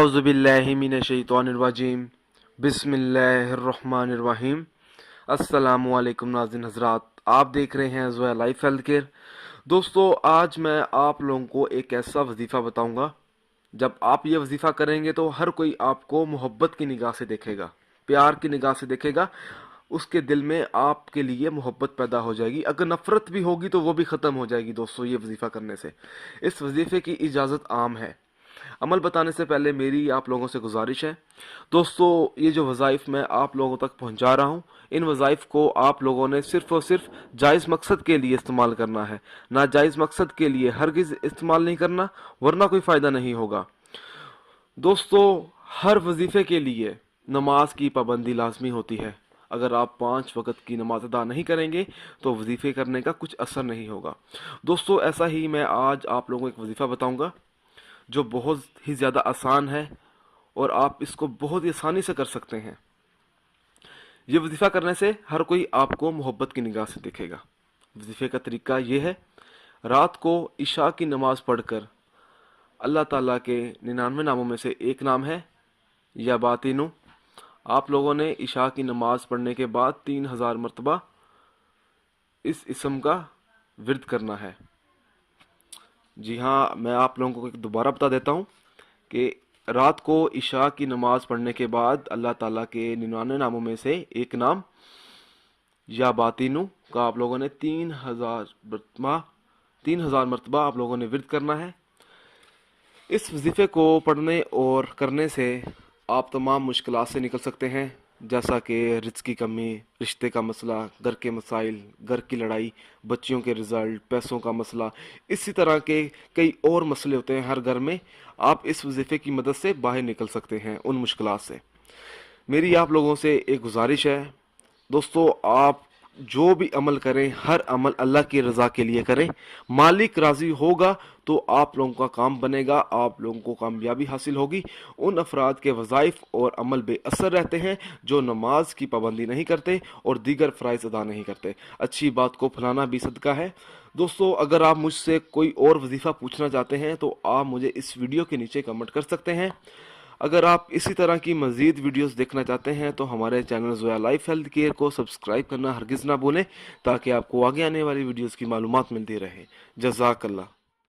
आउज़ुबिल्लाहिमिनश्शैतानिर्रजीम बिस्मिल्लाहिर्रहमानिर्रहीम। अस्सलामुअलैकुम नाज़रीन हज़रात, आप देख रहे हैं ज़ोया लाइफ हेल्थ केयर। दोस्तों, आज मैं आप लोगों को एक ऐसा वजीफ़ा बताऊंगा, जब आप ये वजीफ़ा करेंगे तो हर कोई आपको मोहब्बत की निगाह से देखेगा, प्यार की निगाह से देखेगा। उसके दिल में आपके लिए मोहब्बत पैदा हो जाएगी। अगर नफ़रत भी होगी तो वो भी ख़त्म हो जाएगी। दोस्तों, ये वजीफ़ा करने से इस वजीफ़े की इजाज़त आम है। अमल बताने से पहले मेरी आप लोगों से गुजारिश है, दोस्तों, ये जो वज़ाइफ मैं आप लोगों तक पहुंचा रहा हूं, इन वज़ाइफ को आप लोगों ने सिर्फ़ और सिर्फ जायज़ मकसद के लिए इस्तेमाल करना है। नाजायज़ मकसद के लिए हरगिज़ इस्तेमाल नहीं करना, वरना कोई फ़ायदा नहीं होगा। दोस्तों, हर वजीफ़े के लिए नमाज की पाबंदी लाजमी होती है। अगर आप 5 वक़्त की नमाज अदा नहीं करेंगे तो वजीफ़े करने का कुछ असर नहीं होगा। दोस्तों, ऐसा ही मैं आज आप लोगों को एक वजीफ़ा बताऊंगा जो बहुत ही ज़्यादा आसान है और आप इसको बहुत ही आसानी से कर सकते हैं। ये वजीफ़ा करने से हर कोई आपको मोहब्बत की निगाह से देखेगा। वजीफ़े का तरीका ये है, रात को इशा की नमाज़ पढ़कर अल्लाह ताला के 99 नामों में से एक नाम है या बातिनु। आप लोगों ने इशा की नमाज़ पढ़ने के बाद 3000 मरतबा इस इसम का विर्द करना है। जी हाँ, मैं आप लोगों को एक दोबारा बता देता हूँ कि रात को इशा की नमाज़ पढ़ने के बाद अल्लाह ताला के 99 नामों में से एक नाम या बातिनु का आप लोगों ने 3000 मरतबा आप लोगों ने विर्द करना है। इस वजीफ़े को पढ़ने और करने से आप तमाम मुश्किलात से निकल सकते हैं, जैसा कि रिज़्क़ की कमी, रिश्ते का मसला, घर के मसाइल, घर की लड़ाई, बच्चियों के रिज़ल्ट, पैसों का मसला, इसी तरह के कई और मसले होते हैं हर घर में। आप इस वजीफ़े की मदद से बाहर निकल सकते हैं उन मुश्किलात से। मेरी आप लोगों से एक गुजारिश है, दोस्तों, आप जो भी अमल करें, हर अमल अल्लाह की रज़ा के लिए करें। मालिक राज़ी होगा तो आप लोगों का काम बनेगा, आप लोगों को कामयाबी हासिल होगी। उन अफराद के वज़ाइफ और अमल बेअसर रहते हैं जो नमाज की पाबंदी नहीं करते और दीगर फ़राइज़ अदा नहीं करते। अच्छी बात को फैलाना भी सदका है। दोस्तों, अगर आप मुझसे कोई और वजीफ़ा पूछना चाहते हैं तो आप मुझे इस वीडियो के नीचे कमेंट कर सकते हैं। अगर आप इसी तरह की मज़ीद वीडियोस देखना चाहते हैं तो हमारे channel Zoya life health care को सब्सक्राइब करना हरगिज़ ना भूलें, ताकि आपको आगे आने वाली वीडियोस की मालूमात मिलती रहे। जज़ाकल्लाह।